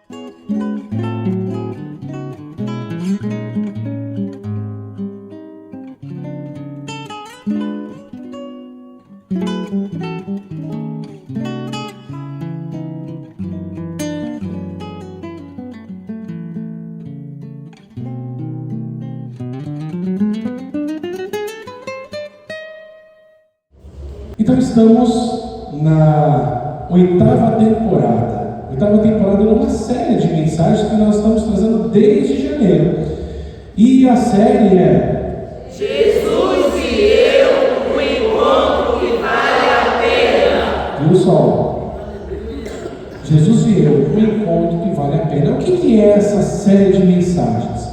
Então estamos na oitava temporada de uma série de mensagens que nós estamos trazendo desde janeiro. E a série é Jesus e eu, um encontro que vale a pena. Viu só? Jesus e eu, um encontro que vale a pena. O que é essa série de mensagens?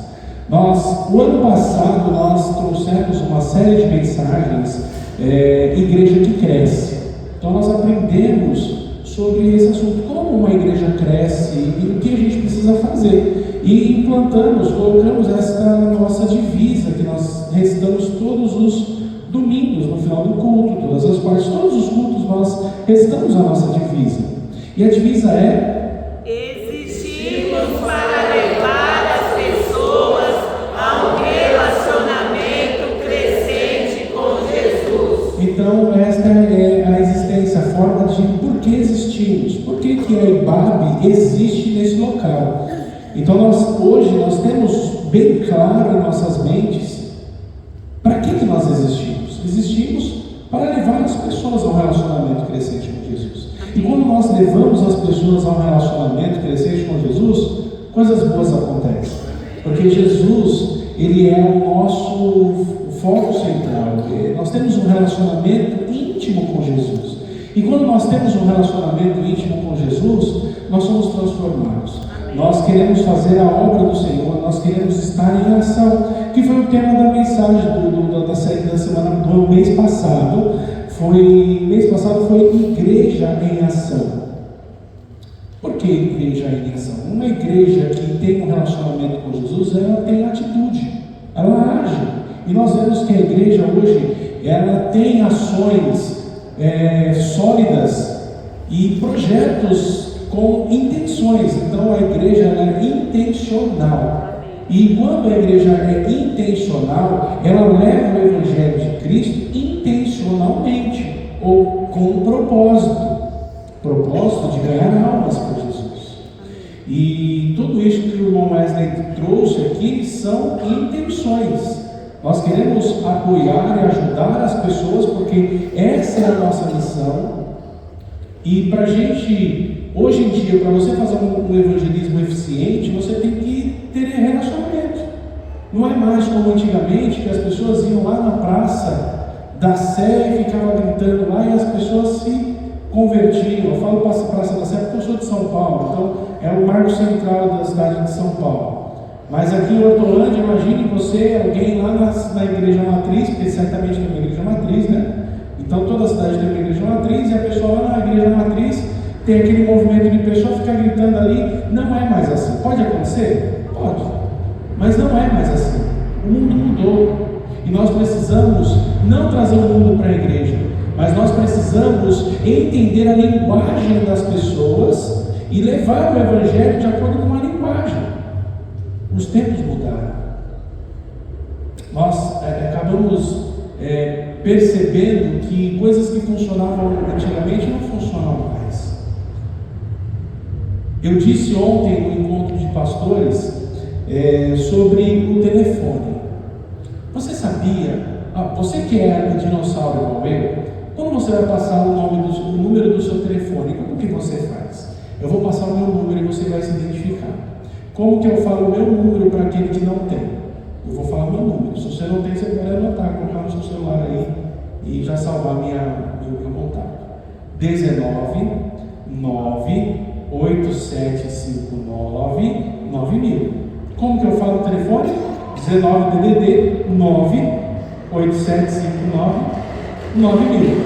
O ano passado nós trouxemos uma série de mensagens, Igreja que Cresce. Então nós aprendemos sobre esse assunto, como uma igreja cresce e o que a gente precisa fazer. E implantamos, colocamos esta nossa divisa que nós recitamos todos os domingos, no final do culto, todas as partes, todos os cultos nós recitamos a nossa divisa. E a divisa é: existimos para levar as pessoas a um relacionamento crescente com Jesus. Então esta é a existência, a forma de por que existimos, por que a IBAB existe nesse local. Então hoje nós temos bem claro em nossas mentes para que nós existimos. Existimos para levar as pessoas a um relacionamento crescente com Jesus. E quando nós levamos as pessoas a um relacionamento crescente com Jesus, coisas boas acontecem. Porque Jesus, Ele é o nosso foco central. Nós temos um relacionamento íntimo com Jesus. E quando nós temos um relacionamento íntimo com Jesus, nós somos transformados. Nós queremos fazer a obra do Senhor, nós queremos estar em ação, que foi o tema da mensagem da série da semana do mês passado. Mês passado foi Igreja em Ação. Por que Igreja em Ação? Uma igreja que tem um relacionamento com Jesus, ela tem atitude, ela age. E nós vemos que a igreja hoje, ela tem ações sólidas e projetos com intenções. Então a igreja é intencional. E quando a igreja é intencional, ela leva o Evangelho de Cristo intencionalmente, ou com um propósito de ganhar almas para Jesus. E tudo isso que o irmão Wesley trouxe aqui são intenções. Nós queremos apoiar e ajudar as pessoas, porque essa é a nossa missão. E para a gente, hoje em dia, para você fazer um evangelismo eficiente, você tem que ter relacionamento. Não é mais como antigamente, que as pessoas iam lá na praça da Sé e ficavam gritando lá e as pessoas se convertiam. Eu falo Praça da Sé porque eu sou de São Paulo, então é o marco central da cidade de São Paulo. Mas aqui em Hortolândia, imagine você, alguém lá na igreja matriz, porque certamente tem uma igreja matriz, né? Então toda a cidade tem uma igreja matriz e a pessoa lá na igreja matriz tem aquele movimento de pessoa ficar gritando ali. Não é mais assim. Pode acontecer? Pode. Mas não é mais assim. O mundo mudou. E nós precisamos não trazer o mundo para a igreja, mas nós precisamos entender a linguagem das pessoas e levar o Evangelho de acordo com a linguagem. Os tempos mudaram. Nós acabamos percebendo que coisas que funcionavam antigamente não funcionam mais. Eu disse ontem no encontro de pastores sobre o telefone. Você sabia? Você que é um dinossauro igual eu, quando você vai passar o número do seu telefone, como que você faz? Eu vou passar o meu número e você vai se identificar. Como que eu falo o meu número para aquele que não tem? Eu vou falar o meu número. Se você não tem, você pode anotar, colocar no seu celular aí e já salvar meu contato. 19 9 8759 9000. Como que eu falo o telefone? 19 DDD 9 8759 9000.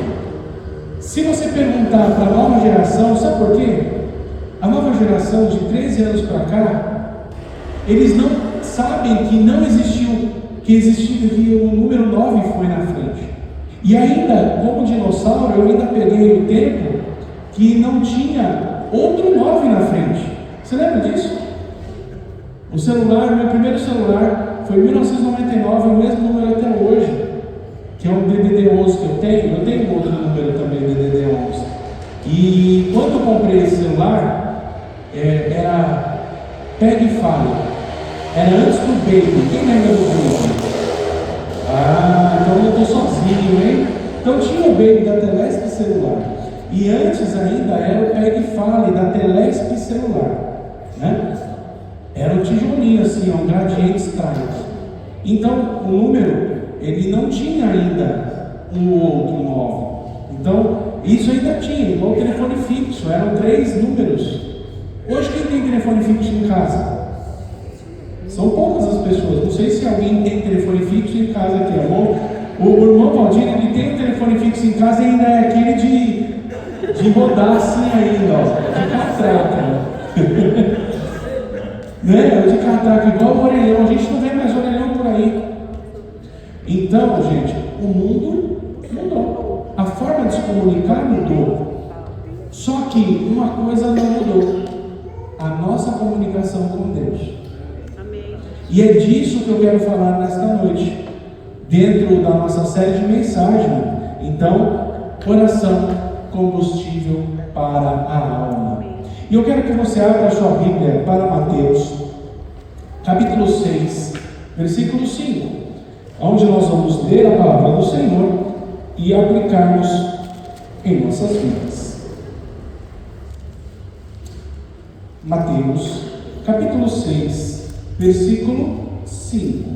Se você perguntar para a nova geração, sabe por quê? A nova geração de 13 anos para cá, eles não sabem que não existiu, que o número 9 foi na frente. E ainda, como dinossauro, eu ainda peguei o tempo que não tinha outro 9 na frente. Você lembra disso? O celular, meu primeiro celular foi em 1999, o mesmo número até hoje, que é um DDD11 que eu tenho outro número também, DDD11. E quando eu comprei esse celular, era Pega e Fale, era antes do Baby. Quem lembra do Baby? Ah, então eu estou sozinho, hein? Então tinha o Baby da Telesp celular, e antes ainda era o Pega e Fale da Telesp celular, né? Era um tijolinho assim, um gradiente strike. Então o número, ele não tinha ainda um outro 9. Então isso ainda tinha, igual o telefone fixo, eram 3 números. Hoje quem tem telefone fixo em casa? São poucas as pessoas. Não sei se alguém tem telefone fixo em casa aqui, amor. O irmão Valdir, ele tem um telefone fixo em casa e ainda é aquele de rodar assim ainda, ó, de catraca. Né? De catraca, igual o orelhão. A gente não vê mais orelhão por aí. Então, gente, o mundo mudou. A forma de se comunicar mudou. Só que uma coisa não mudou: a nossa comunicação com Deus. Amém. E é disso que eu quero falar nesta noite, dentro da nossa série de mensagem. Então, oração, combustível para a alma. E eu quero que você abra a sua Bíblia para Mateus, capítulo 6, versículo 5, onde nós vamos ler a palavra do Senhor e aplicarmos em nossas vidas. Mateus, capítulo 6, versículo 5.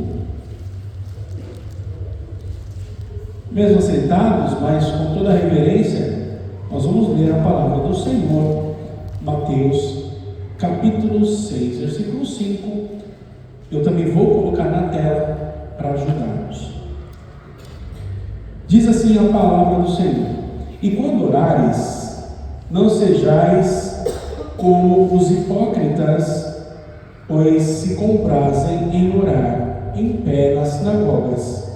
Mesmo sentados, mas com toda a reverência, nós vamos ler a palavra do Senhor. Mateus, capítulo 6, versículo 5. Eu também vou colocar na tela para ajudar-nos. Diz assim a palavra do Senhor: e quando orares, não sejais como os hipócritas, pois se comprazem em orar em pé nas sinagogas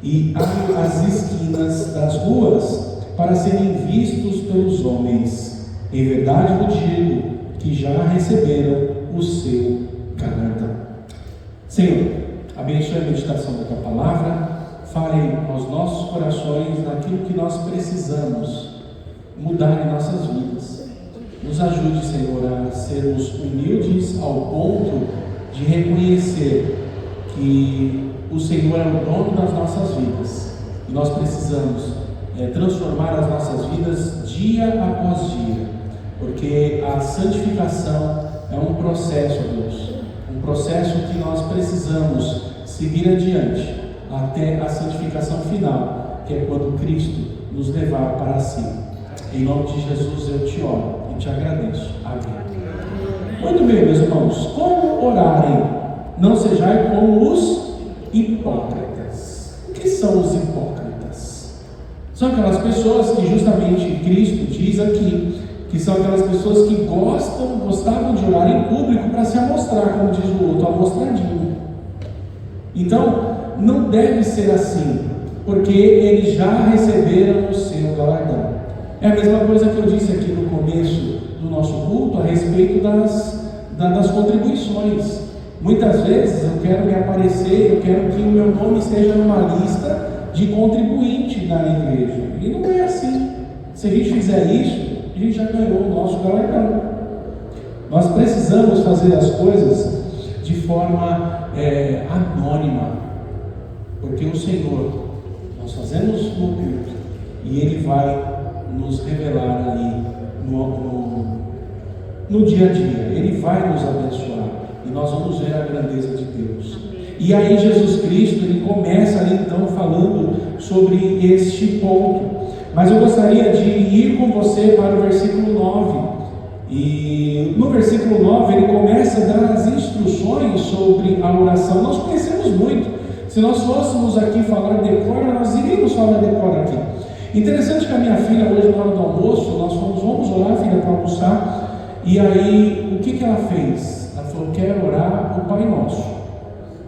e às esquinas das ruas, para serem vistos pelos homens. Em verdade vos digo que já receberam o seu galardão. Senhor, abençoe a meditação da tua palavra. Fale aos nossos corações naquilo que nós precisamos mudar em nossas vidas. Nos ajude, Senhor, a sermos humildes ao ponto de reconhecer que o Senhor é o dono das nossas vidas e nós precisamos transformar as nossas vidas dia após dia, porque a santificação é um processo, Deus, um processo que nós precisamos seguir adiante até a santificação final, que é quando Cristo nos levar para si. Em nome de Jesus eu te oro e te agradeço. Amém. Muito bem, meus irmãos, como orarem? Não sejais como os hipócritas. O que são os hipócritas? São aquelas pessoas que justamente Cristo diz aqui, que são aquelas pessoas que gostavam de orar em público para se amostrar, como diz o outro, amostradinho. Então, não deve ser assim, porque eles já receberam o seu galardão. É a mesma coisa que eu disse aqui no começo do nosso culto a respeito das contribuições. Muitas vezes eu quero me aparecer, eu quero que o meu nome esteja numa lista de contribuinte da igreja. E não é assim. Se a gente fizer isso, a gente já ganhou o nosso galardão. Nós precisamos fazer as coisas de forma anônima, porque o Senhor, nós fazemos no culto e Ele vai nos revelar ali no dia a dia. Ele vai nos abençoar e nós vamos ver a grandeza de Deus. E aí Jesus Cristo, ele começa ali então falando sobre este ponto. Mas eu gostaria de ir com você para o versículo 9. E no versículo 9 ele começa a dar as instruções sobre a oração. Nós conhecemos muito. Se nós fôssemos aqui falar decora, nós iríamos falar decora aqui. Interessante que a minha filha hoje na hora do almoço, nós vamos orar, filha, para almoçar. E aí, o que ela fez? Ela falou, quero orar o Pai Nosso.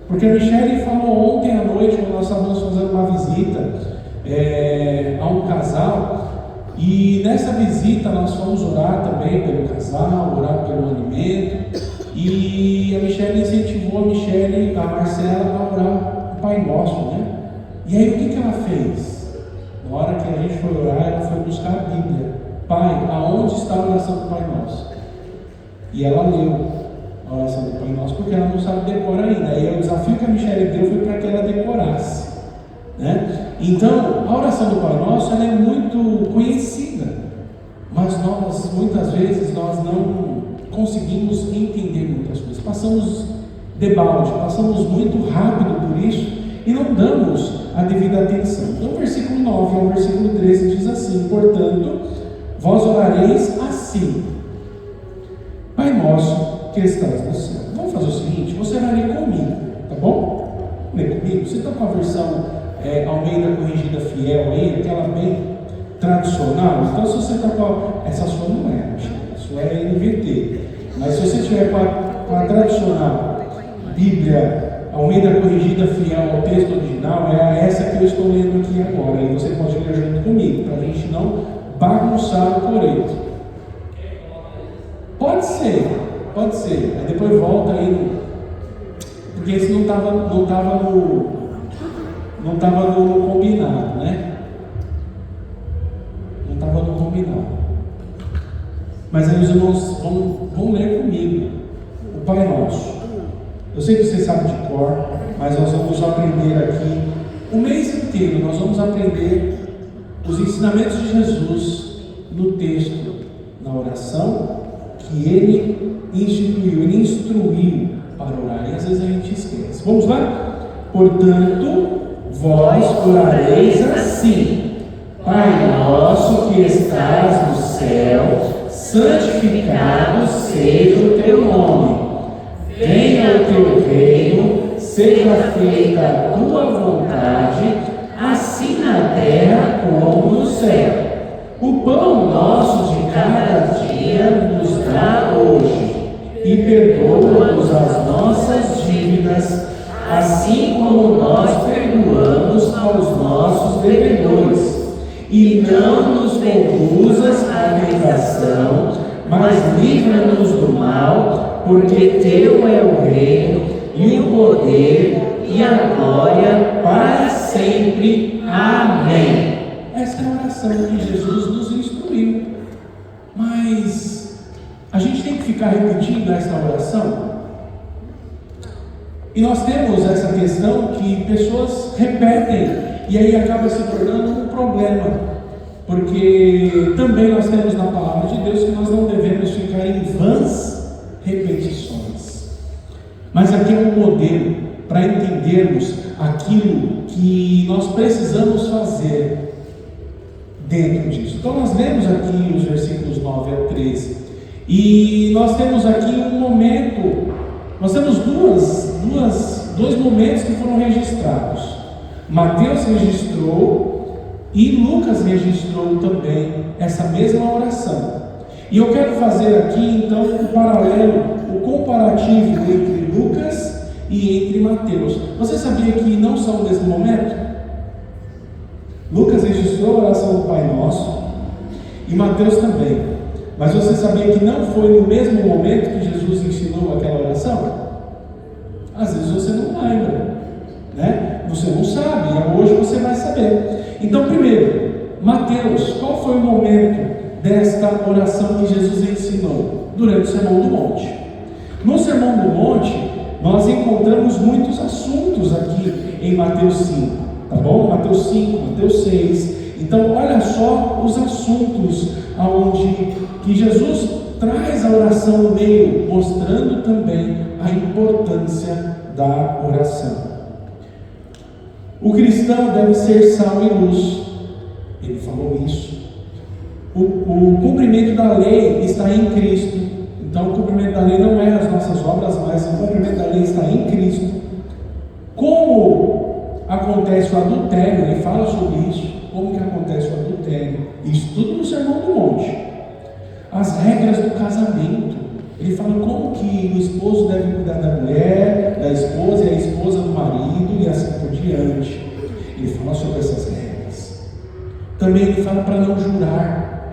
Porque a Michele falou ontem à noite, quando nós estávamos fazendo uma visita a um casal, e nessa visita nós fomos orar também pelo casal, orar pelo alimento, incentivou a Michele, a Marcela a orar o Pai Nosso, né? E aí o que ela fez? Na hora que a gente foi orar, ela foi buscar a Bíblia. Pai, aonde está a oração do Pai Nosso? E ela leu a oração do Pai Nosso, porque ela não sabe decorar ainda. E o desafio que a Michele deu foi para que ela decorasse, né? Então, a oração do Pai Nosso ela é muito conhecida, mas muitas vezes nós não conseguimos entender muitas coisas. Passamos debalde, passamos muito rápido por isso e não damos a devida atenção. Então, o versículo 9 ao versículo 13 diz assim: portanto, vós orareis assim: Pai nosso que estás no céu. Vamos fazer o seguinte, você vai ler comigo, tá bom? Lê comigo. Você está com a versão Almeida Corrigida Fiel aí, aquela bem tradicional? Então, se você está com essa sua não é, a sua é NVT. Mas se você estiver com a tradicional Bíblia Almeida Corrigida Fiel ao texto original, é essa que eu estou lendo aqui agora. E você pode ler junto comigo, para a gente não bagunçar o coreto. Pode ser. Aí depois volta aí, porque esse não estava no combinado, né? Não estava no combinado. Mas aí os irmãos vão ler comigo o Pai Nosso. Eu sei que você sabe de cor, mas nós vamos aprender aqui o mês inteiro. Nós vamos aprender os ensinamentos de Jesus no texto, na oração que Ele instituiu, Ele instruiu para orar. E às vezes a gente esquece. Vamos lá? Portanto, vós orareis assim: Pai nosso que estás no céu, santificado seja o teu nome. Venha o teu reino, seja feita a tua vontade, assim na terra como no céu. O pão nosso de cada dia nos dá hoje, e perdoa-nos as nossas dívidas, assim como nós perdoamos aos nossos devedores. E não nos conduzas à tentação, mas livra-nos do mal, porque teu é o reino, e o poder, e a glória, para sempre. Amém. Essa é a oração que Jesus nos instruiu. Mas a gente tem que ficar repetindo essa oração? E nós temos essa questão que pessoas repetem, e aí acaba se tornando um problema, porque também nós temos na palavra de Deus que nós não devemos ficar em vãs repetições. Mas aqui é um modelo para entendermos aquilo que nós precisamos fazer dentro disso. Então nós lemos aqui os versículos 9 a 13, e nós temos aqui um momento, nós temos dois momentos que foram registrados. Mateus registrou e Lucas registrou também essa mesma oração. E eu quero fazer aqui então um paralelo, o comparativo entre Lucas e entre Mateus. Você sabia que não são no mesmo momento? Lucas registrou a oração do Pai Nosso e Mateus também. Mas você sabia que não foi no mesmo momento que Jesus ensinou aquela oração? Às vezes você não lembra, né? Você não sabe, e hoje você vai saber. Então, primeiro, Mateus, qual foi o momento desta oração que Jesus ensinou? Durante o Sermão do Monte. No Sermão do Monte, nós encontramos muitos assuntos aqui em Mateus 5, tá bom? Mateus 5, Mateus 6. Então, olha só os assuntos aonde que Jesus traz a oração no meio, mostrando também a importância da oração. O cristão deve ser sal e luz. Ele falou isso. O cumprimento da lei está em Cristo. Então o cumprimento da lei não é as nossas obras, mas o cumprimento da lei está em Cristo. Como acontece o adultério? Ele fala sobre isso. Como que acontece o adultério? Isso tudo no Sermão do Monte. As regras do casamento. Ele fala como que o esposo deve cuidar da mulher, da esposa, e a esposa do marido, e assim por diante. Ele fala sobre essas regras. Também ele fala para não jurar,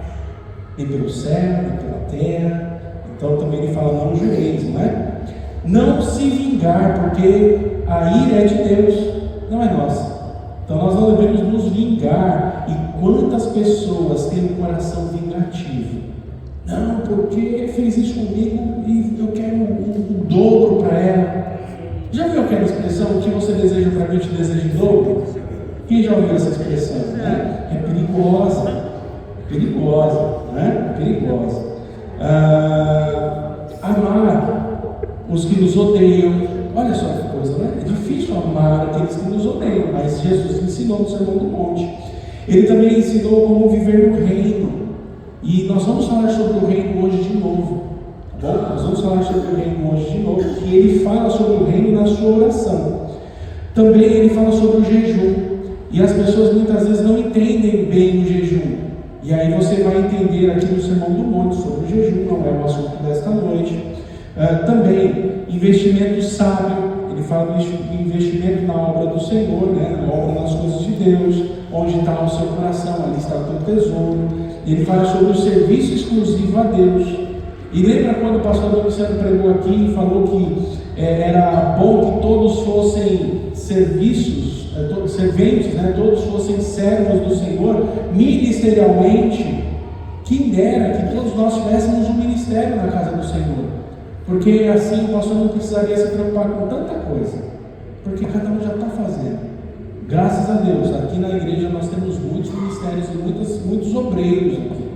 nem pelo céu, nem pela terra. Então também ele fala não jureis, não é? Não se vingar, porque a ira é de Deus, não é nossa. Então nós não devemos nos vingar. E quantas pessoas têm um coração vingativo? Não, porque ele fez isso comigo e eu quero um dobro para ela. Já viu aquela expressão, o que você deseja para mim, eu te desejo em dobro? Quem já ouviu essa expressão? Né? É perigosa. Perigosa, né? Perigosa. Amar os que nos odeiam. Olha só que coisa, né? É difícil amar aqueles que nos odeiam, mas Jesus ensinou no Sermão do Monte. Ele também ensinou como viver no reino. E nós vamos falar sobre o reino hoje de novo. Tá bom? Nós vamos falar sobre o reino hoje de novo. E ele fala sobre o reino na sua oração. Também ele fala sobre o jejum. E as pessoas muitas vezes não entendem bem o jejum. E aí você vai entender aqui no Sermão do Monte sobre o jejum, não é o assunto desta noite. Também, investimento sábio. Ele fala de investimento na obra do Senhor, né? Na obra nas coisas de Deus. Onde está o seu coração, ali está o teu tesouro. Ele fala sobre o serviço exclusivo a Deus. E lembra quando o pastor Domiciano pregou aqui e falou que era bom que todos fossem serventes, né? Todos fossem servos do Senhor, ministerialmente? Quem dera que todos nós tivéssemos um ministério na casa do Senhor, porque assim o pastor não precisaria se preocupar com tanta coisa, porque cada um já está fazendo. Graças a Deus, aqui na igreja nós temos muitos ministérios e muitos obreiros aqui,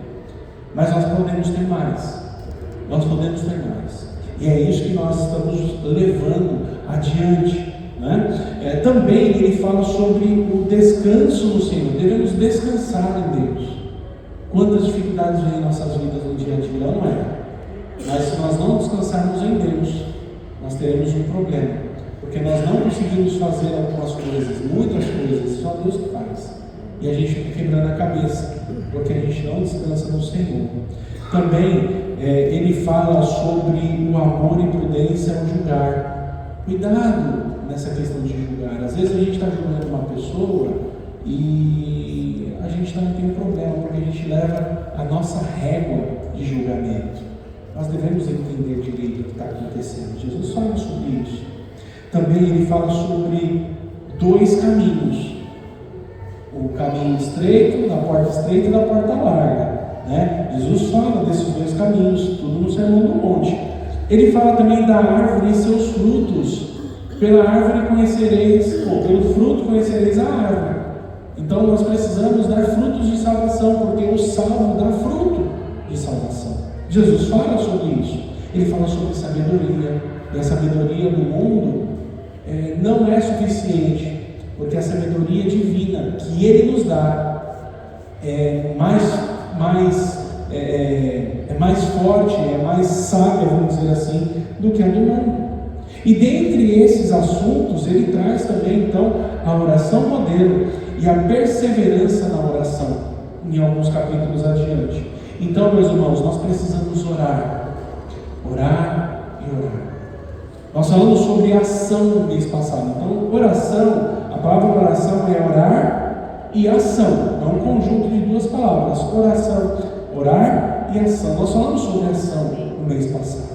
mas nós podemos ter mais. Nós podemos ter mais. E é isso que nós estamos levando adiante, né? Também ele fala sobre o descanso no Senhor. Devemos descansar em Deus. Quantas dificuldades vêm em nossas vidas no dia a dia, não é? Mas se nós não descansarmos em Deus, nós teremos um problema, porque nós não conseguimos fazer algumas coisas, muitas coisas, só Deus que faz. E a gente fica quebrando a cabeça, porque a gente não descansa no Senhor. Também ele fala sobre o amor e prudência ao julgar. Cuidado nessa questão de julgar. Às vezes a gente está julgando uma pessoa e a gente também tem um problema, porque a gente leva a nossa régua de julgamento. Nós devemos entender direito o que está acontecendo. Jesus fala sobre isso. Também ele fala sobre dois caminhos: o caminho estreito, da porta estreita e da porta larga, né? Jesus fala desses dois caminhos, tudo no Sermão do Monte. Ele fala também da árvore e seus frutos. Pela árvore conhecereis, ou pelo fruto conhecereis a árvore. Então nós precisamos dar frutos de salvação, porque o salvo dá fruto de salvação. Jesus fala sobre isso. Ele fala sobre sabedoria. E a sabedoria do mundo não é suficiente, porque a sabedoria divina que Ele nos dá é mais forte, é mais sábia, vamos dizer assim, do que a do mundo. E dentre esses assuntos, ele traz também então a oração modelo e a perseverança na oração, em alguns capítulos adiante. Então, meus irmãos, nós precisamos orar e orar. Nós falamos sobre ação no mês passado. Então, oração, a palavra oração é orar e ação. É um conjunto de duas palavras: oração, orar e ação. Nós falamos sobre ação no mês passado.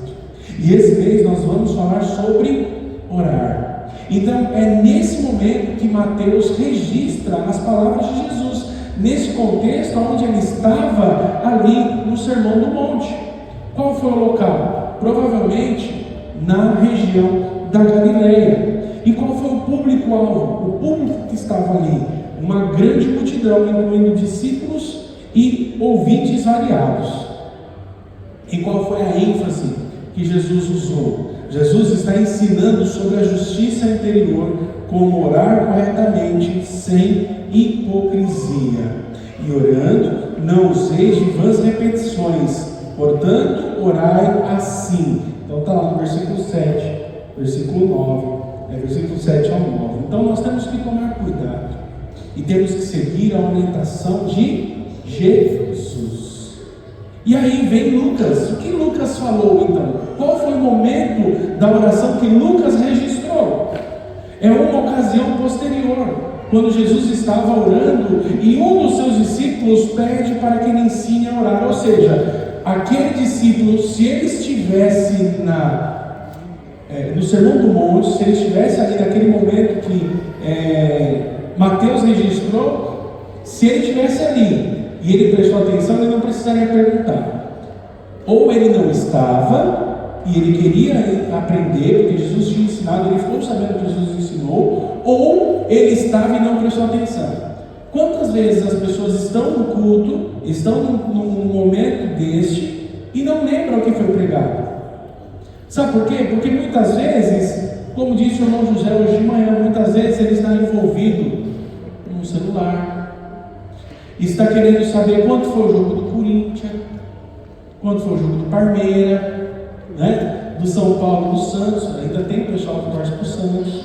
E esse mês nós vamos falar sobre orar. Então é nesse momento que Mateus registra as palavras de Jesus, nesse contexto onde ele estava ali no Sermão do Monte. Qual foi o local? Provavelmente na região da Galileia. E qual foi o público-alvo? O público que estava ali, uma grande multidão, incluindo discípulos e ouvintes variados. E qual foi a ênfase que Jesus usou? Jesus está ensinando sobre a justiça interior, como orar corretamente, sem hipocrisia. E orando, não useis de vãs repetições, portanto, orai assim. Então está lá no versículo 7, versículo 9, versículo 7 ao 9. Então nós temos que tomar cuidado e temos que seguir a orientação de Jesus. E aí vem Lucas. O que Lucas falou então? Qual foi o momento da oração que Lucas registrou? É uma ocasião posterior, quando Jesus estava orando e um dos seus discípulos pede para que ele ensine a orar. Ou seja, aquele discípulo, se ele estivesse no Sermão do Monte, se ele estivesse ali naquele momento que Mateus registrou, se ele estivesse ali e ele prestou atenção, ele não precisaria perguntar. Ou ele não estava e ele queria aprender, porque Jesus tinha ensinado, ele ficou sabendo o que Jesus ensinou, ou ele estava e não prestou atenção. Quantas vezes as pessoas estão no culto, estão num momento deste e não lembram o que foi pregado? Sabe por quê? Porque muitas vezes, como disse o irmão José hoje de manhã, muitas vezes ele está envolvido no celular, está querendo saber quanto foi o jogo do Corinthians, quanto foi o jogo do Parmeira, né? Do São Paulo, do Santos. Ainda tem pessoal que torce para o Santos.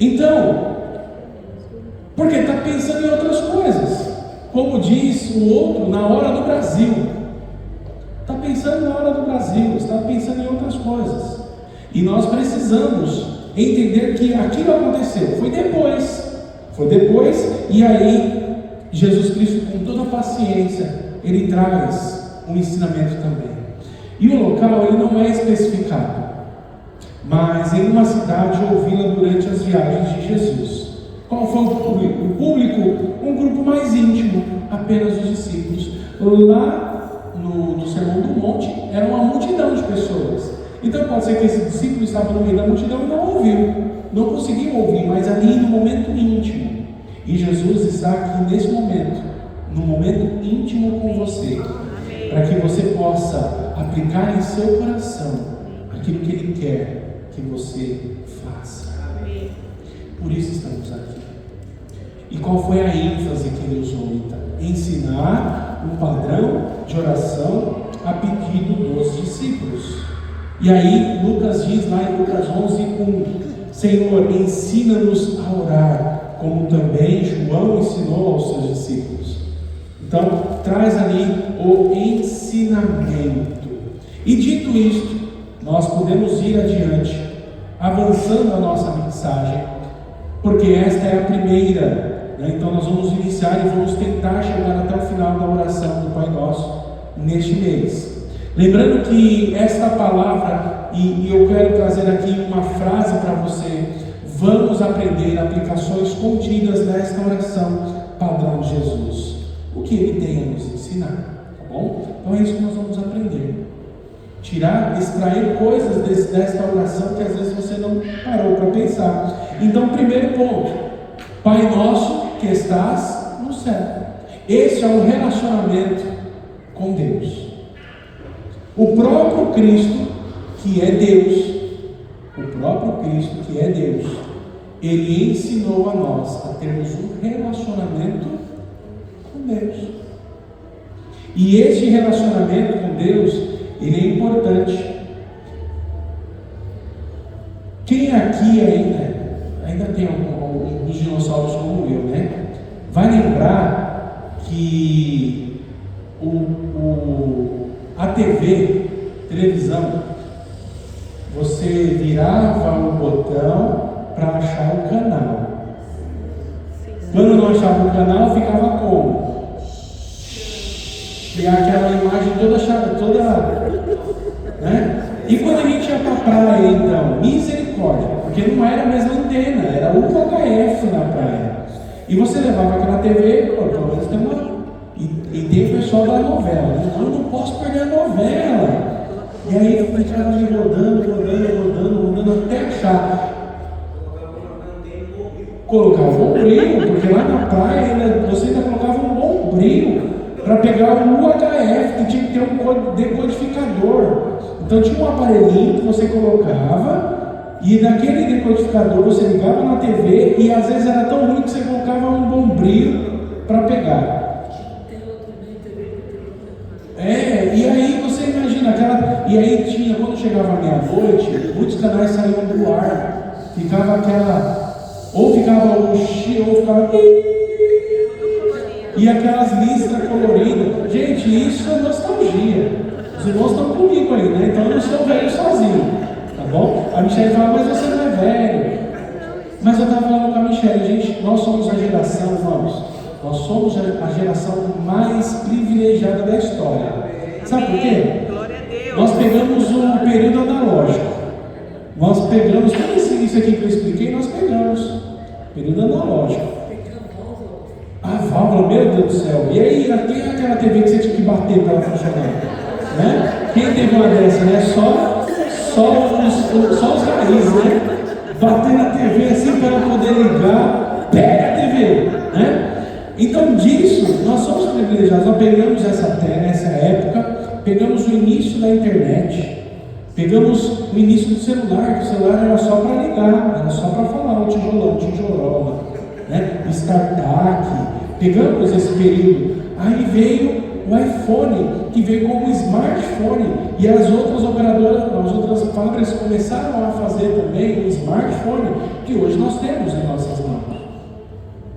Então, porque está pensando em outras coisas, como diz o outro, na hora do Brasil. Está pensando na hora do Brasil, está pensando em outras coisas. E nós precisamos entender que aquilo aconteceu, foi depois, e aí Jesus Cristo, com toda a paciência, ele traz um ensinamento também. E o local ele não é especificado, mas em uma cidade ou vila durante as viagens de Jesus. Qual foi o público? O público, um grupo mais íntimo, apenas os discípulos. Lá no Sermão do Monte era uma multidão de pessoas. Então pode ser que esse discípulo estava no meio da multidão e não ouviu, não conseguiu ouvir, mas ali no momento íntimo. E Jesus está aqui nesse momento, no momento íntimo com você, para que você possa aplicar em seu coração aquilo que Ele quer que você faça. Por isso estamos aqui. E qual foi a ênfase que Ele usou então? Ensinar um padrão de oração a pedido dos discípulos. E aí Lucas diz lá em Lucas 11:1: Senhor, ensina-nos a orar, como também João ensinou aos seus discípulos. Então, traz ali o ensinamento. E dito isto, nós podemos ir adiante, avançando a nossa mensagem, porque esta é a primeira, né? Então nós vamos iniciar e vamos tentar chegar até o final da oração do Pai Nosso neste mês. Lembrando que esta palavra, e eu quero trazer aqui uma frase para você, vamos aprender aplicações contidas nesta oração padrão de Jesus. O que Ele tem a nos ensinar, tá bom? Então é isso que nós vamos aprender. Extrair coisas desta oração que às vezes você não parou para pensar. Então, primeiro ponto: Pai Nosso que estás no céu. Esse é o relacionamento com Deus. O próprio Cristo, que é Deus, Ele ensinou a nós a termos um relacionamento com Deus. E esse relacionamento com Deus, ele é importante. Quem aqui ainda tem alguns dinossauros como eu, né? Vai lembrar que a televisão, você virava o botão para achar o canal. Quando não achava o canal, ficava como? E aquela imagem toda, né? E quando a gente ia para a praia, então, misericórdia, porque não era a mesma antena, era UHF na praia. E você levava aquela TV, pelo menos tem uma. E tem o pessoal da novela, né? Eu não posso perder a novela. E aí ficava ali rodando até achar. Colocava um bombril, porque lá na praia você ainda colocava um bombril para pegar o UHF, que tinha que ter um decodificador. Então tinha um aparelhinho que você colocava, e naquele decodificador você ligava na TV, e às vezes era tão ruim que você colocava um bombril para pegar. E aí você imagina e aí tinha, quando chegava a meia-noite, muitos canais saíam do ar, ficava aquela, ou ficava ou ficava, e aquelas listras coloridas. Gente, isso é nostalgia. Os irmãos estão comigo aí, né? Então eu não sou velho sozinho, tá bom? A Michelle fala, mas você não é velho. Mas eu estava falando com a Michelle, gente, nós somos a geração, irmãos, nós somos a geração mais privilegiada da história. Sabe por quê? Nós pegamos um período analógico. período analógico. A válvula, meu Deus do céu. E aí, quem é aquela TV que você tinha que bater para ela funcionar? Né? Quem teve uma dessa, né? Só os raízes, né? Bater na TV assim para ela poder ligar, pega a TV, né? Então disso, nós somos privilegiados. Nós pegamos essa época, pegamos o início da internet, pegamos o início do celular, que o celular era só para ligar, era só para falar, o tijolão, tijolola, né? Startup, pegamos esse período. Aí veio o iPhone, que veio como smartphone, e as outras operadoras, as outras fábricas começaram a fazer também o smartphone, que hoje nós temos em nossas mãos.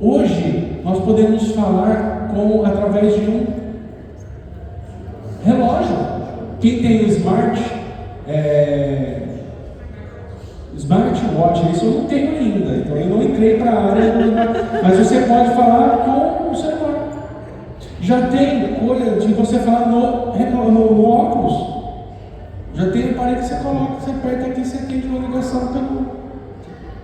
Hoje nós podemos falar através de um relógio. Quem tem o smartwatch, isso eu não tenho ainda, então eu não entrei para a área, mas você pode falar com o celular. Já tem coisa de você falar no óculos. Já tem aparelho que você coloca, você aperta aqui, você tem uma ligação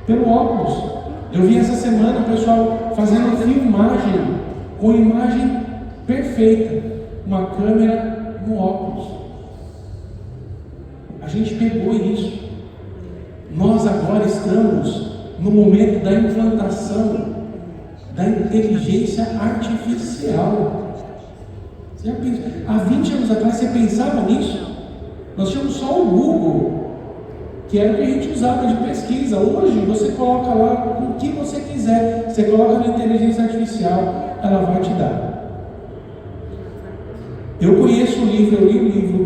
pelo óculos. Eu vi essa semana o pessoal fazendo filmagem com imagem perfeita, uma câmera no óculos. A gente pegou isso. Nós agora estamos no momento da implantação da inteligência artificial. Você já pensa? Há 20 anos atrás você pensava nisso? Nós tínhamos só o Google, que era o que a gente usava de pesquisa. Hoje você coloca lá o que você quiser, você coloca na inteligência artificial, ela vai te dar. Eu conheço o livro, eu li o livro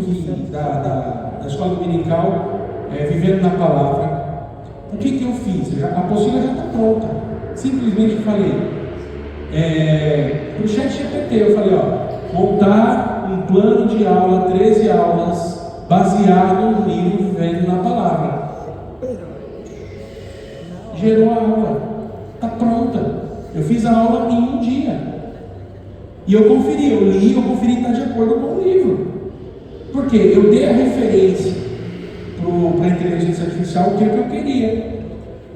da escola dominical, Vivendo na Palavra. O que eu fiz? A apostila já está pronta. Simplesmente falei para o ChatGPT, eu falei, montar um plano de aula, 13 aulas, baseado no livro Vivendo na Palavra. Gerou a aula, está pronta. Eu fiz a aula em um dia. E eu conferi, está de acordo com o livro. Porque eu dei a referência para a inteligência artificial, o que eu queria.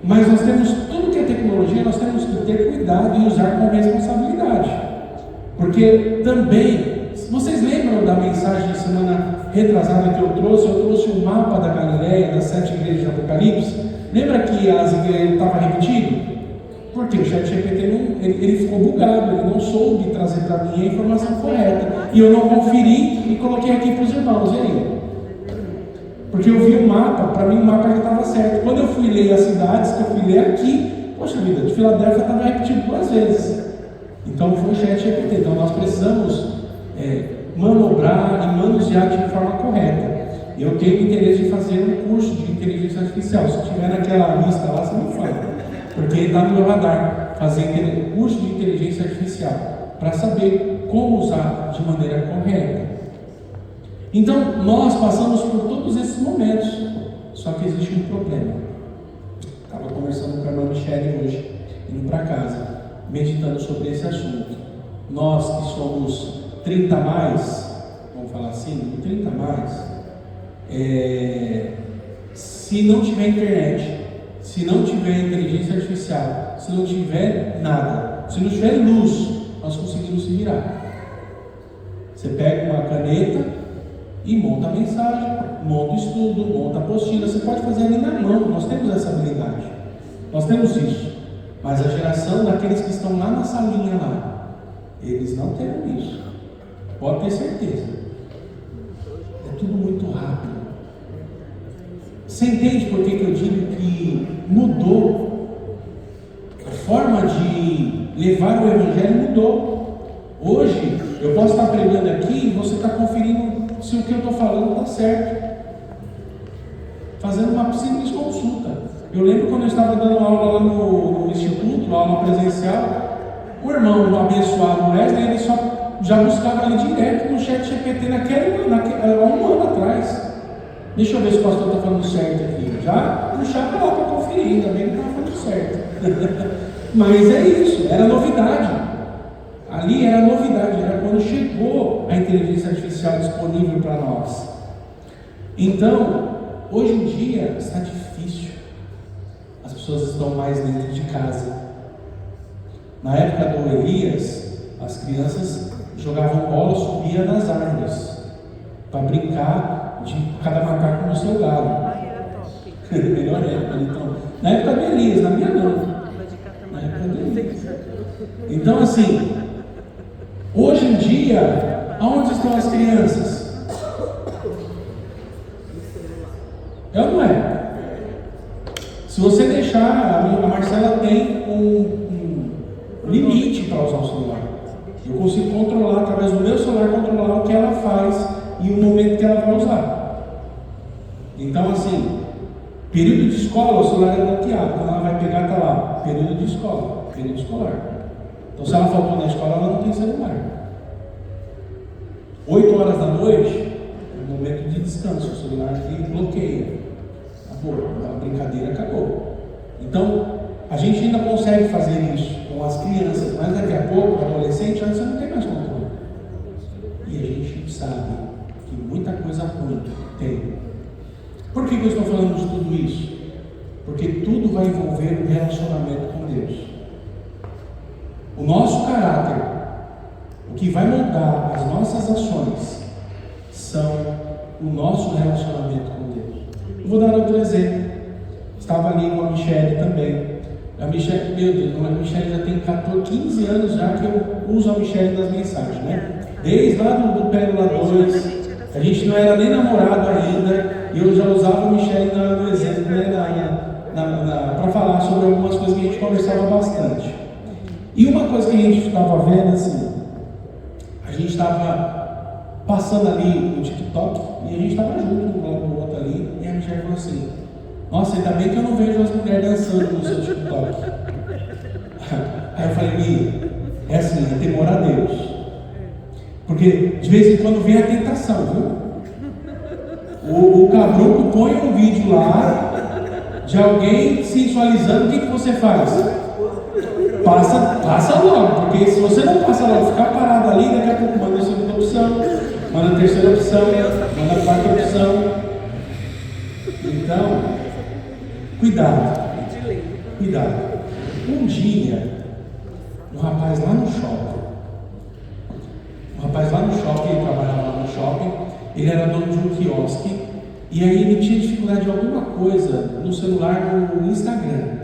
Mas nós temos tudo que é tecnologia, nós temos que ter cuidado e usar com responsabilidade. Porque também, vocês lembram da mensagem de semana retrasada que eu trouxe um mapa da Galileia, das 7 igrejas de Apocalipse. Lembra que as igrejas estavam repetindo? Porque o ChatGPT ele ficou bugado, ele não soube trazer para mim a informação correta. E eu não conferi e coloquei aqui para os irmãos. E aí? Porque eu vi o mapa, para mim o mapa já estava certo. Quando eu fui ler as cidades, que eu fui ler aqui, poxa vida, de Filadélfia estava repetido 2 vezes. Então foi o ChatGPT. Então nós precisamos manobrar e manusear de forma correta. Eu tenho interesse em fazer um curso de inteligência artificial. Se tiver naquela lista lá, você me fala. Porque está no meu radar fazer curso de inteligência artificial para saber como usar de maneira correta. Então, nós passamos por todos esses momentos, só que existe um problema. Estava conversando com a irmã Michele hoje, indo para casa, meditando sobre esse assunto. Nós que somos 30 a mais, vamos falar assim, 30 a mais, se não tiver internet, se não tiver inteligência artificial, se não tiver nada, se não tiver luz, nós conseguimos se virar. Você pega uma caneta e monta a mensagem, monta o estudo, monta a apostila. Você pode fazer ali na mão, nós temos essa habilidade, nós temos isso. Mas a geração daqueles que estão lá na salinha lá, eles não terão isso, pode ter certeza. É tudo muito rápido. Você entende por que eu digo que mudou? A forma de levar o Evangelho mudou. Hoje, eu posso estar pregando aqui e você está conferindo se o que eu estou falando está certo. Fazendo uma simples consulta. Eu lembro quando eu estava dando aula lá no instituto, aula presencial, o irmão abençoado Wesley, ele já buscava ali direto no ChatGPT há um ano atrás. Deixa eu ver se o pastor está falando certo aqui. Já puxava lá para conferir, ainda bem que estava falando certo. Mas é isso, era novidade. Ali era novidade, era quando chegou a inteligência artificial disponível para nós. Então, hoje em dia está difícil. As pessoas estão mais dentro de casa. Na época do Elias, as crianças jogavam bola, subiam nas árvores para brincar de cada macaco no seu galho. Melhor época, então. Na época do Elias, na minha não. Na época do Elias. Então, assim, hoje em dia, aonde estão as crianças? É ou não é? Se você deixar, a Marcela tem um limite para usar o celular. Eu consigo controlar, através do meu celular, controlar o que ela faz e o momento que ela vai usar. Então, assim, período de escola, o celular é bloqueado. Quando ela vai pegar, está lá, período de escola, período escolar. Então, se ela faltou na escola, ela não tem celular. 8 horas da noite, é o momento de descanso, o celular aqui bloqueia. Acabou, a brincadeira acabou. Então, a gente ainda consegue fazer isso com as crianças, mas daqui a pouco, o adolescente, você não tem mais controle. E a gente sabe que muita coisa ruim tem. Por que eu estou falando de tudo isso? Porque tudo vai envolver um relacionamento com Deus. O nosso caráter, o que vai moldar as nossas ações, são o nosso relacionamento com Deus. Eu vou dar outro exemplo. Estava ali com a Michelle também. A Michelle, meu Deus, a Michelle já tem 15 anos já que eu uso a Michelle nas mensagens, né? Desde lá do Pérola 2, a gente não era nem namorado ainda, e eu já usava a Michelle no exemplo, né, para falar sobre algumas coisas que a gente conversava bastante. E uma coisa que a gente estava vendo, assim, a gente estava passando ali no TikTok, e a gente estava junto, um lado do outro ali, e a Michelle falou assim: nossa, ainda bem que eu não vejo as mulheres dançando no seu TikTok. Aí eu falei: Mi, é assim, é temor a Deus. Porque de vez em quando vem a tentação, viu? O cabruco põe um vídeo lá de alguém sensualizando, o que você faz? Passa logo, porque se você não passa logo, ficar parado ali, daqui a pouco manda a segunda opção, manda a terceira opção, manda a quarta opção. Então, cuidado. Um dia, um rapaz lá no shopping, ele trabalhava lá no shopping, ele era dono de um quiosque, e aí ele tinha dificuldade de alguma coisa no celular, no Instagram.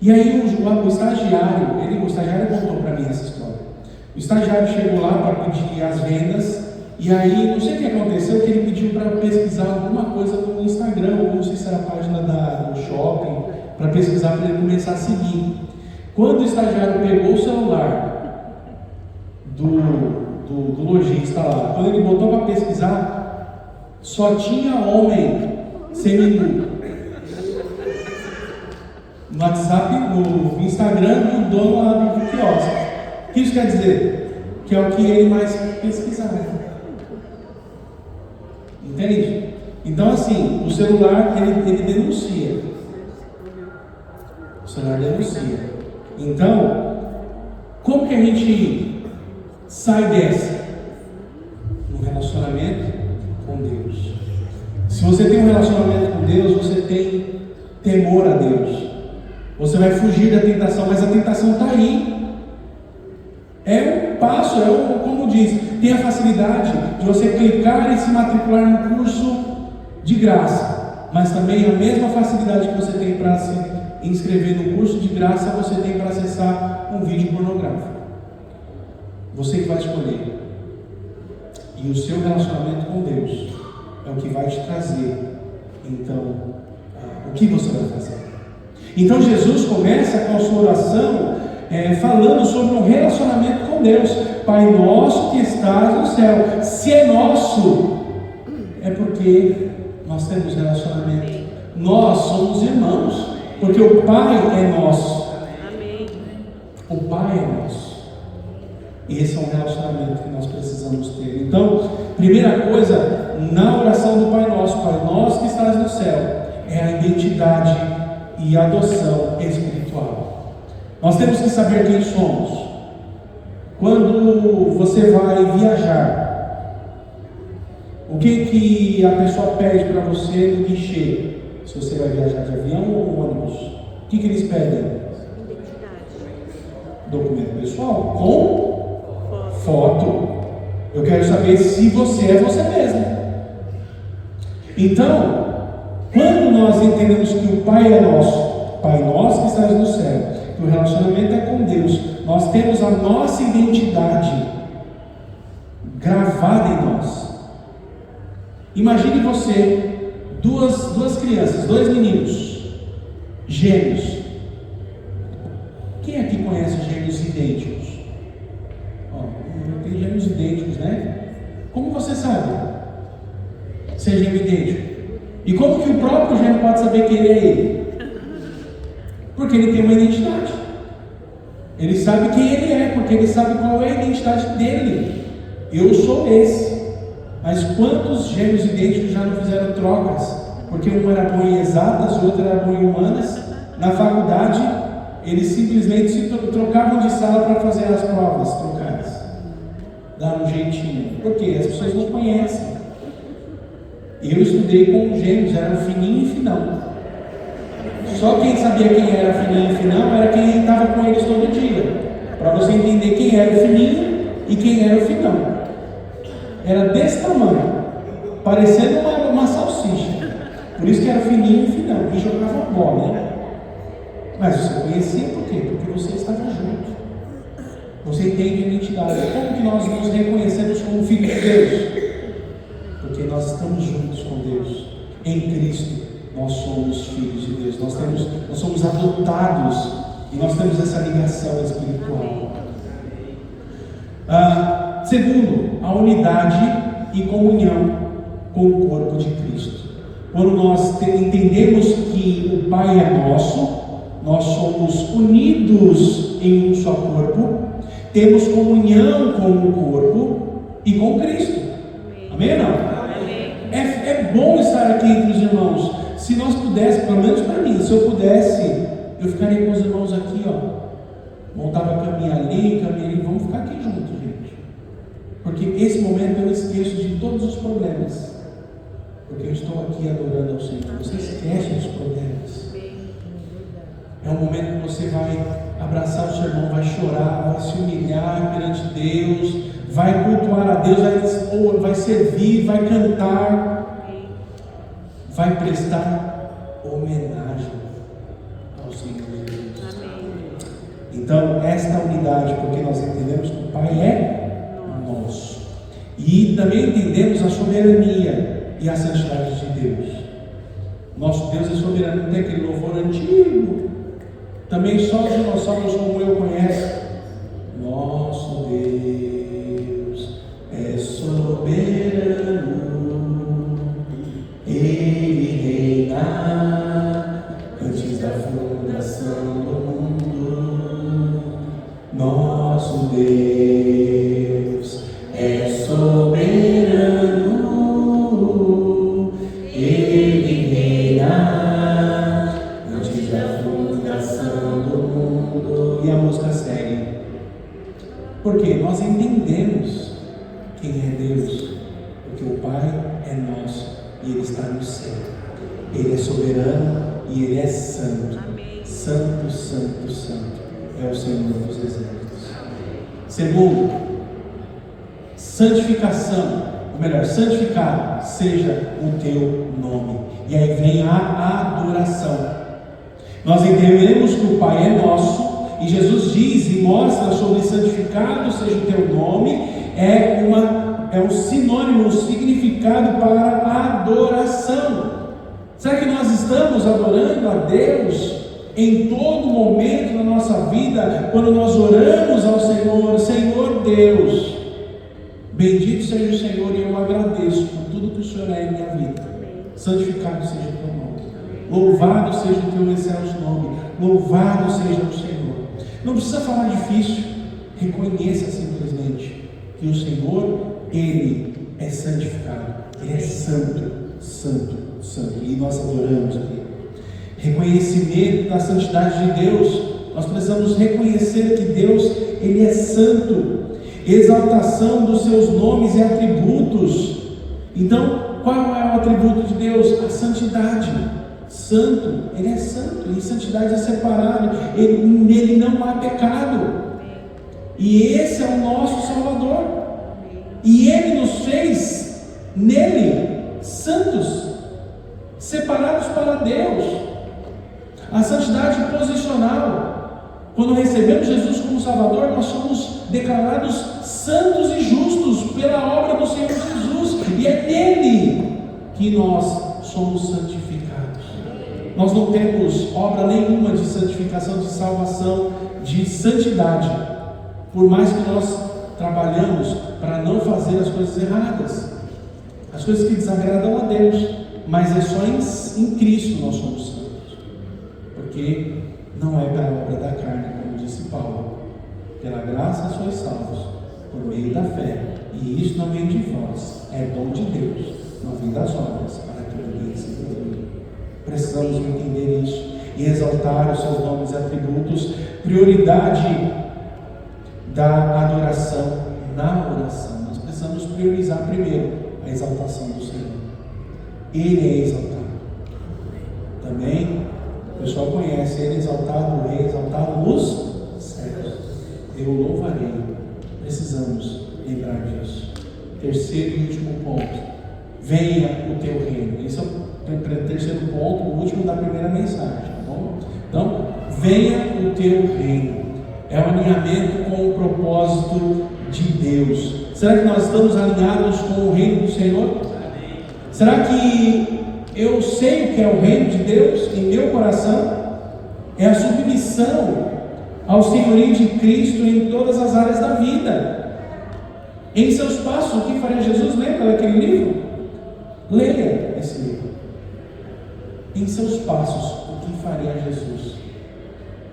E aí o estagiário contou para mim essa história. O estagiário chegou lá para pedir as vendas, e aí não sei o que aconteceu, que ele pediu para pesquisar alguma coisa no Instagram, ou não sei se era a página do shopping, para pesquisar, para ele começar a seguir. Quando o estagiário pegou o celular do lojista lá, quando ele botou para pesquisar, só tinha homem seminu. No WhatsApp, no Instagram do dono lá do quiosque. O que isso quer dizer? Que é o que ele mais pesquisava. Entende? Então, assim, o celular ele denuncia. O celular denuncia. Então, como que a gente sai dessa? No relacionamento com Deus. Se você tem um relacionamento com Deus, você tem temor a Deus. Você vai fugir da tentação, mas a tentação está aí. É um passo, como diz, tem a facilidade de você clicar e se matricular no curso de graça, mas também a mesma facilidade que você tem para se inscrever no curso de graça, você tem para acessar um vídeo pornográfico. Você que vai escolher. E o seu relacionamento com Deus é o que vai te trazer, então, o que você vai fazer. Então Jesus começa com a sua oração falando sobre um relacionamento com Deus. Pai nosso que estás no céu. Se é nosso, é porque nós temos relacionamento. Nós somos irmãos, porque o Pai é nosso. O Pai é nosso. E esse é um relacionamento que nós precisamos ter. Então, primeira coisa, na oração do Pai Nosso que estás no céu, é a identidade e adoção espiritual. Nós temos que saber quem somos. Quando você vai viajar, o que a pessoa pede para você no guichê? Se você vai viajar de avião ou ônibus, o que eles pedem? documento pessoal com foto. Eu quero saber se você é você mesmo. Então, quando nós entendemos que o Pai é nosso, Pai nosso que estás no céu, que o relacionamento é com Deus, nós temos a nossa identidade gravada em nós. Imagine você, duas crianças, dois meninos, gêmeos. Quem aqui conhece gêmeos idênticos? Tem gêmeos idênticos, né? Como você sabe se é gêmeo idêntico? E como que o próprio gêmeo pode saber que ele é ele? Porque ele tem uma identidade. Ele sabe quem ele é, porque ele sabe qual é a identidade dele. Eu sou esse. Mas quantos gêmeos idênticos já não fizeram trocas? Porque um era bom em exatas, o outro era bom em humanas. Na faculdade, eles simplesmente se trocavam de sala para fazer as provas trocadas. Dar um jeitinho. Por quê? As pessoas não conhecem. Eu estudei com gêmeos, eram fininho e finão. Só quem sabia quem era fininho e finão era quem estava com eles todo dia. Para você entender quem era o fininho e quem era o finão. Era desse tamanho, parecendo uma salsicha. Por isso que era fininho e finão. E jogava bola, né? Mas você conhecia por quê? Porque você estava junto. Você entende a identidade. Como que nós nos reconhecemos como filhos de Deus? Porque nós estamos juntos com Deus. Em Cristo, nós somos filhos de Deus. Nós somos adotados e nós temos essa ligação espiritual. Segundo, a unidade e comunhão com o corpo de Cristo. Quando nós entendemos que o Pai é nosso, nós somos unidos em um só corpo, temos comunhão com o corpo e com Cristo. Amém ou não? Amém. É bom estar aqui entre os irmãos. Se nós pudéssemos, pelo menos para mim, se eu pudesse, eu ficaria com os irmãos aqui, montava a caminha ali, vamos ficar aqui juntos, gente. Porque esse momento eu esqueço de todos os problemas. Porque eu estou aqui adorando ao Senhor. Você esquece dos problemas. É um momento que você vai abraçar o seu irmão, vai chorar, vai se humilhar perante Deus, vai cultuar a Deus, vai servir, vai cantar, vai prestar homenagem ao Senhor Jesus. Então, esta unidade, porque nós entendemos que o Pai é nosso. E também entendemos a soberania e a santidade de Deus. Nosso Deus é soberano. Não tem aquele louvor antigo? Também só os dinossauros como eu conheço. Nosso Deus é soberano, Ele reina antes da fundação do mundo. Nosso Deus é soberano, Ele reina antes da fundação do mundo. E a música segue. Porque nós entendemos quem é Deus, porque o Pai é nosso e Ele está no céu. Ele é soberano e Ele é santo. Amém. Santo, santo, santo é o Senhor dos exércitos. Segundo, santificação, ou melhor, santificado seja o teu nome. E aí vem a adoração. Nós entendemos que o Pai é nosso. E Jesus diz e mostra sobre santificado seja o teu nome, é um sinônimo, um significado para adoração. Será que nós estamos adorando a Deus em todo momento da nossa vida, quando nós oramos ao Senhor? Senhor Deus, bendito seja o Senhor e eu agradeço por tudo que o Senhor é em minha vida. Santificado seja o teu nome, louvado seja o teu excelso nome, louvado seja o Senhor. Não precisa falar difícil, reconheça simplesmente que o Senhor, Ele é santificado, Ele é santo, santo, santo, e nós adoramos Ele. Reconhecimento da santidade de Deus, nós precisamos reconhecer que Deus, Ele é santo, exaltação dos seus nomes e atributos. Então, qual é o atributo de Deus? A santidade. Santo, Ele é santo, e santidade é separado, nele não há pecado. E esse é o nosso Salvador. E Ele nos fez, nele, santos, separados para Deus. A santidade posicional. Quando recebemos Jesus como Salvador, nós somos declarados santos e justos pela obra do Senhor Jesus. E é nele que nós somos santificados. Nós não temos obra nenhuma de santificação, de salvação, de santidade, por mais que nós trabalhamos para não fazer as coisas erradas, as coisas que desagradam a Deus, mas é só em Cristo nós somos santos, porque não é pela obra da carne, como disse Paulo. Pela graça sois salvos, por meio da fé, e isso não vem de vós, é dom de Deus, não vem das obras, para que ninguém se glorie. Precisamos entender isso e exaltar os seus nomes e atributos. Prioridade da adoração na oração. Nós precisamos priorizar primeiro a exaltação do Senhor. Ele é exaltado. Também o pessoal conhece: Ele é exaltado, o Rei é exaltado nos céus. Eu louvarei. Precisamos lembrar disso. Terceiro e último ponto: venha o teu reino. Esse é o terceiro ponto, o último da primeira mensagem, tá bom? Então, venha o teu reino. É um alinhamento com o propósito de Deus. Será que nós estamos alinhados com o reino do Senhor? Será que eu sei o que é o reino de Deus em meu coração? É a submissão ao senhorio de Cristo em todas as áreas da vida. Em seus passos, o que faria Jesus? Lembra daquele livro? Leia esse livro. Em seus passos, o que faria Jesus?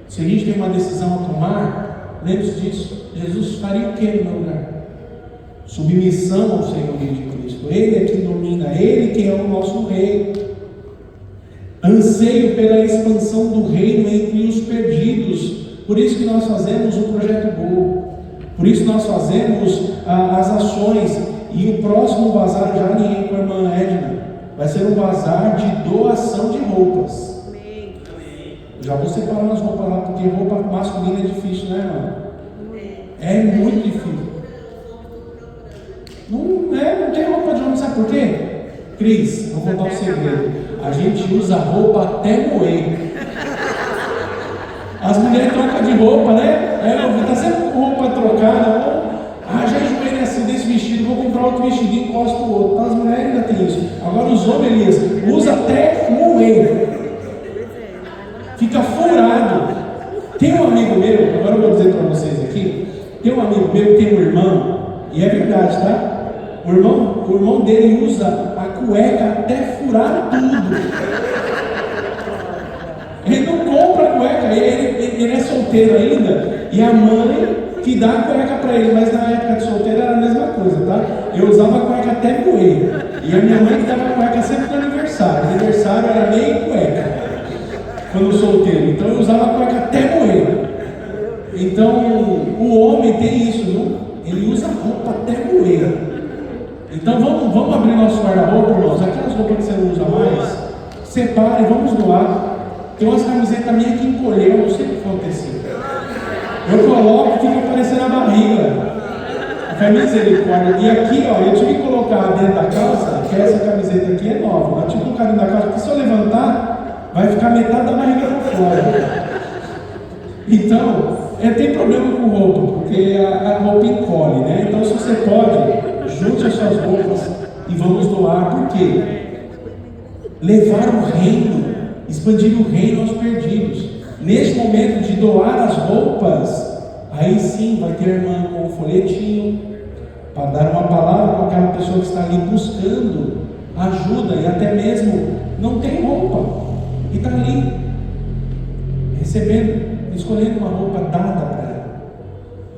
Se a gente tem uma decisão a tomar, lembre-se disso. Jesus faria o que no meu lugar? Submissão ao senhorio de Cristo. Ele é que domina, Ele que é o nosso Rei. Anseio pela expansão do reino entre os perdidos. Por isso que nós fazemos o Projeto Gol. Por isso nós fazemos as ações. E o próximo bazar, já alinhei com a irmã Edna, vai ser um bazar de doação de roupas. Já vou separar umas roupas lá, porque roupa masculina é difícil, né, irmão? É muito difícil. Não tem roupa de homem, sabe por quê? Cris, vou contar um segredo. A gente usa roupa até moer. As mulheres trocam de roupa, né? Tá sempre com roupa trocada. Já enjoei desse vestido, vou comprar outro vestidinho e encosto o outro. As mulheres ainda tem isso. Agora os homens, Elias, usa até moer. Fica furado. Tem um amigo meu, agora eu vou dizer para vocês aqui. Tem um amigo meu que tem um irmão, e é verdade, tá? O irmão dele usa a cueca até furar tudo. Ele não compra a cueca, ele é solteiro ainda, e a mãe que dá a cueca para ele, mas na época de solteiro era a mesma coisa, tá? Eu usava a cueca até moer, e a minha mãe que dava a cueca sempre no aniversário. O aniversário era meio cueca, quando solteiro, então eu usava a cueca até moer. Então o homem tem isso, viu? Ele usa a roupa até moer. Então vamos abrir nosso guarda-roupa, irmãos. Aquelas roupas que você não usa mais, separe, vamos doar. Tem umas camisetas minhas que encolheu, não sei o que aconteceu. Eu coloco, fica parecendo a barriga. A camisa ele guarda. E aqui, ó, eu tive que colocar dentro da calça, que essa camiseta aqui é nova. Eu tive que colocar dentro da calça, porque se eu levantar, vai ficar metade da barriga para fora. Então, tem problema com roupa, porque a roupa encolhe, né? Então, se você pode, junte as suas roupas e vamos doar. Por quê? Levar o reino, expandir o reino aos perdidos. Neste momento de doar as roupas, aí sim vai ter irmã com um folhetinho, para dar uma palavra para aquela pessoa que está ali buscando ajuda e até mesmo não tem roupa, e está ali, recebendo, escolhendo uma roupa dada para ela.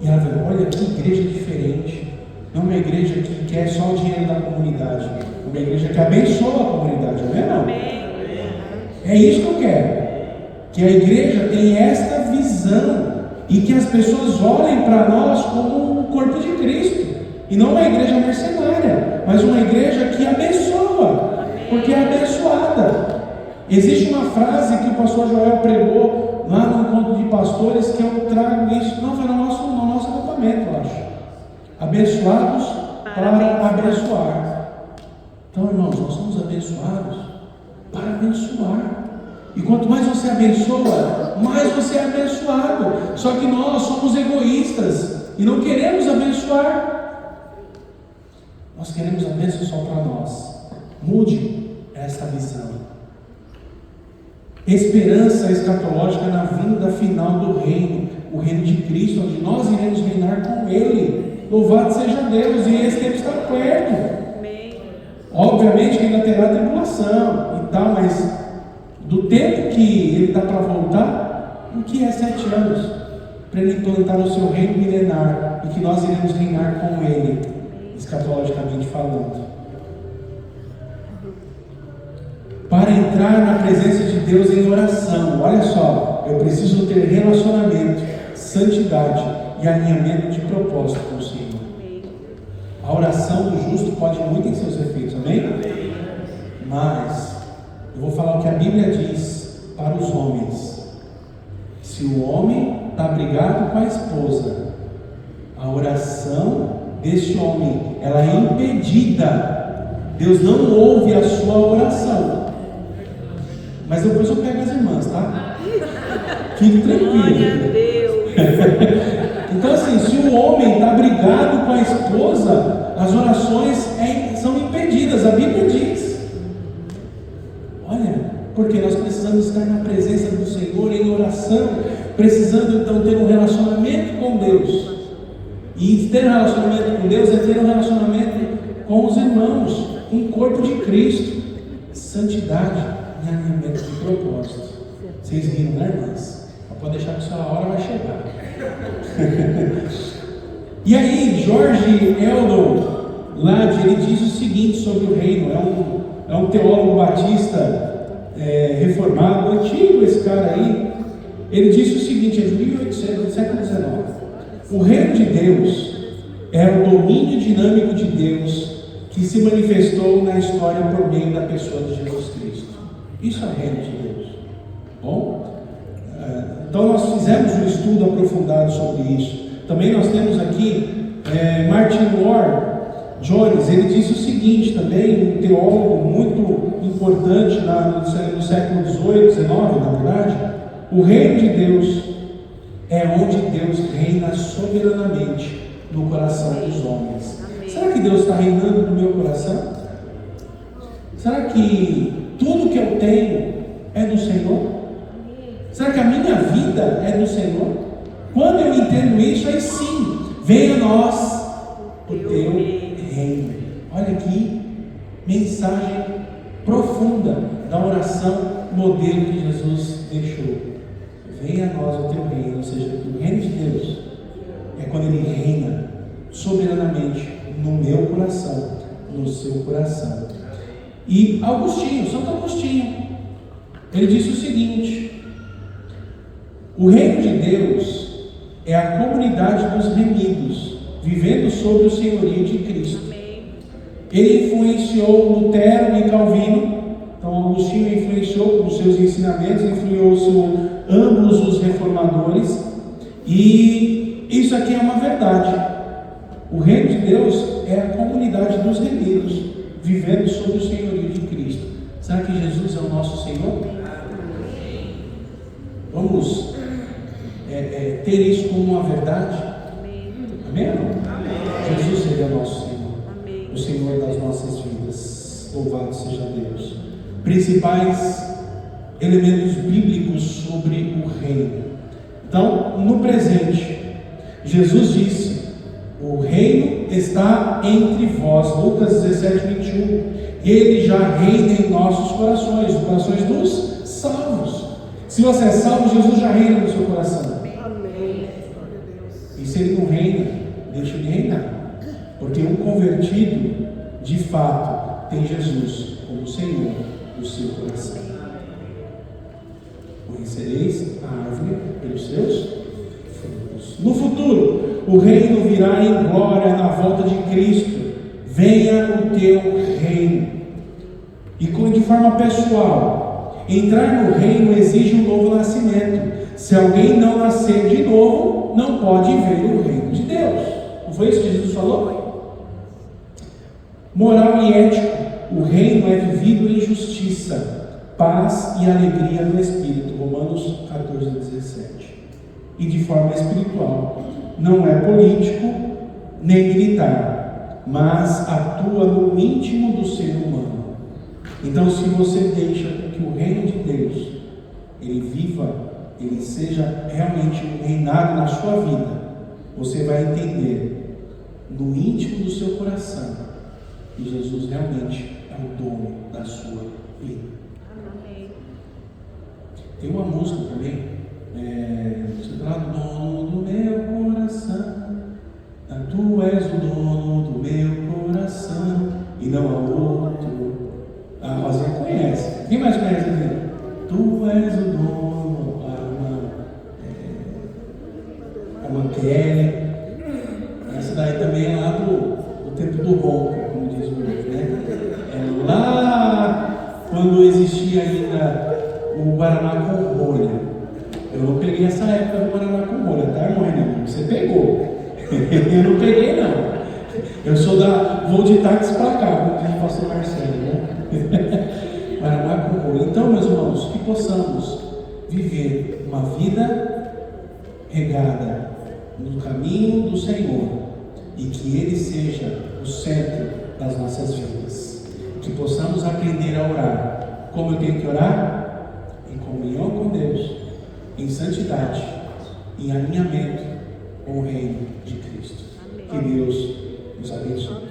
E ela vai: olha que igreja diferente. Não é uma igreja que quer só o dinheiro da comunidade, é uma igreja que abençoa a comunidade, não é não? É isso que eu quero. Que a igreja tenha esta visão e que as pessoas olhem para nós como o corpo de Cristo, e não uma igreja mercenária, mas uma igreja que abençoa, porque é abençoada. Existe uma frase que o pastor Joel pregou lá no encontro de pastores, que eu trago isso, não foi no nosso acampamento. relacionamento, eu acho. Abençoados para abençoar. Então, irmãos, nós somos abençoados para abençoar. E quanto mais você abençoa, mais você é abençoado. Só que nós somos egoístas e não queremos abençoar. Nós queremos a bênção só para nós. Mude esta visão. Esperança escatológica na vinda final do reino, o reino de Cristo, onde nós iremos reinar com Ele. Louvado seja Deus, e esse tempo está perto. Obviamente que ainda terá tribulação e tal, mas do tempo que Ele está para voltar, o que é 7 anos? Para Ele implantar o seu reino milenar, e que nós iremos reinar com Ele, escatologicamente falando. Para entrar na presença de Deus em oração, olha só, eu preciso ter relacionamento, santidade e alinhamento de propósito com o Senhor. A oração do justo pode muito em seus efeitos, amém? Mas eu vou falar o que a Bíblia diz para os homens. Se o homem está brigado com a esposa, a oração desse homem, ela é impedida. Deus não ouve a sua oração. Mas depois eu pego as irmãs, tá? Fique tranquilo. Glória a Deus. Então assim, se o homem está brigado com a esposa, as orações são impedidas. A Bíblia diz. Olha, porque nós precisamos estar na presença do Senhor em oração, precisando então ter um relacionamento com Deus. E ter um relacionamento com Deus é ter um relacionamento com os irmãos, com o corpo de Cristo. Santidade e alinhamento de propósito. Vocês riram, né, irmãs? Pode deixar que a sua hora vai chegar. E aí, George Eldon Ladd, ele diz o seguinte sobre o reino. É um teólogo batista reformado, antigo esse cara aí. Ele disse o seguinte, é de 1800, do século XIX. O reino de Deus é o domínio dinâmico de Deus que se manifestou na história por meio da pessoa de Jesus Cristo. Isso é o reino de Deus. Bom? Então nós fizemos um estudo aprofundado sobre isso. Também nós temos aqui Martin Lloyd-Jones. Ele disse o seguinte também, um teólogo muito importante no século XVIII, XIX, na verdade. O reino de Deus é onde Deus reina soberanamente no coração dos homens. Será que Deus está reinando no meu coração? Será que tudo que eu tenho é do Senhor? Será que a minha vida é do Senhor? Quando eu entendo isso, aí sim, venha a nós o teu reino. Olha aqui, mensagem profunda da oração modelo que Jesus deixou. Venha a nós o teu reino, ou seja, o reino de Deus é quando Ele reina soberanamente no meu coração, no seu coração. E Santo Agostinho, ele disse o seguinte: o reino de Deus é a comunidade dos remidos, vivendo sob o senhorio de Cristo. Ele influenciou Lutero e Calvino. Então Agostinho influenciou com seus ensinamentos, influenciou ambos os reformadores. E isso aqui é uma verdade. O reino de Deus é a comunidade dos remidos, vivendo sob o senhorio de Cristo. Será que Jesus é o nosso Senhor? Vamos ter isso como uma verdade? Amém? Jesus é o nosso Senhor, o Senhor das nossas vidas. Louvado seja Deus. Principais elementos bíblicos sobre o reino. Então, no presente, Jesus disse: o reino está entre vós. Lucas 17, 21. Ele já reina em nossos corações, os corações dos salvos. Se você é salvo, Jesus já reina no seu coração. Amém. E se ele não reina, deixa ele reinar. Porque um convertido, de fato, tem Jesus como Senhor do seu coração. Conhecereis a árvore pelos seus frutos. No futuro, o reino virá em glória na volta de Cristo. Venha o teu reino. E de forma pessoal, entrar no reino exige um novo nascimento. Se alguém não nascer de novo, não pode ver o reino de Deus. Deus. Não foi isso que Jesus falou? Moral e ético. O reino é vivido em justiça, paz e alegria no Espírito. Romanos 14, 17. E de forma espiritual. Não é político nem militar, mas atua no íntimo do ser humano. Então, se você deixa que o reino de Deus ele viva, ele seja realmente um reinado na sua vida, você vai entender no íntimo do seu coração que Jesus realmente é o dono da sua vida. Amém. Tem uma música também, você fala, dono do meu coração, tu és o dono do meu coração e não há outro. A Rosinha conhece. Quem mais conhece aqui? Tu és o dono, a Kelly. Essa daí também é lá do tempo do ronco, como diz o outro, né? É lá quando existia ainda o Guaraná com rolha. Eu não peguei essa época do Guaraná com rolha, tá, irmã? Você pegou. Eu não peguei, não. Eu sou vou de táxi para cá, como diz o pastor Marcelo, né? Guaraná com rolha. Então, meus irmãos, que possamos viver uma vida regada no caminho do Senhor e que Ele seja o centro das nossas vidas. Que possamos aprender a orar. Como eu tenho que orar? Em comunhão com Deus, em santidade, em alinhamento com o reino de Cristo. Que Deus nos abençoe.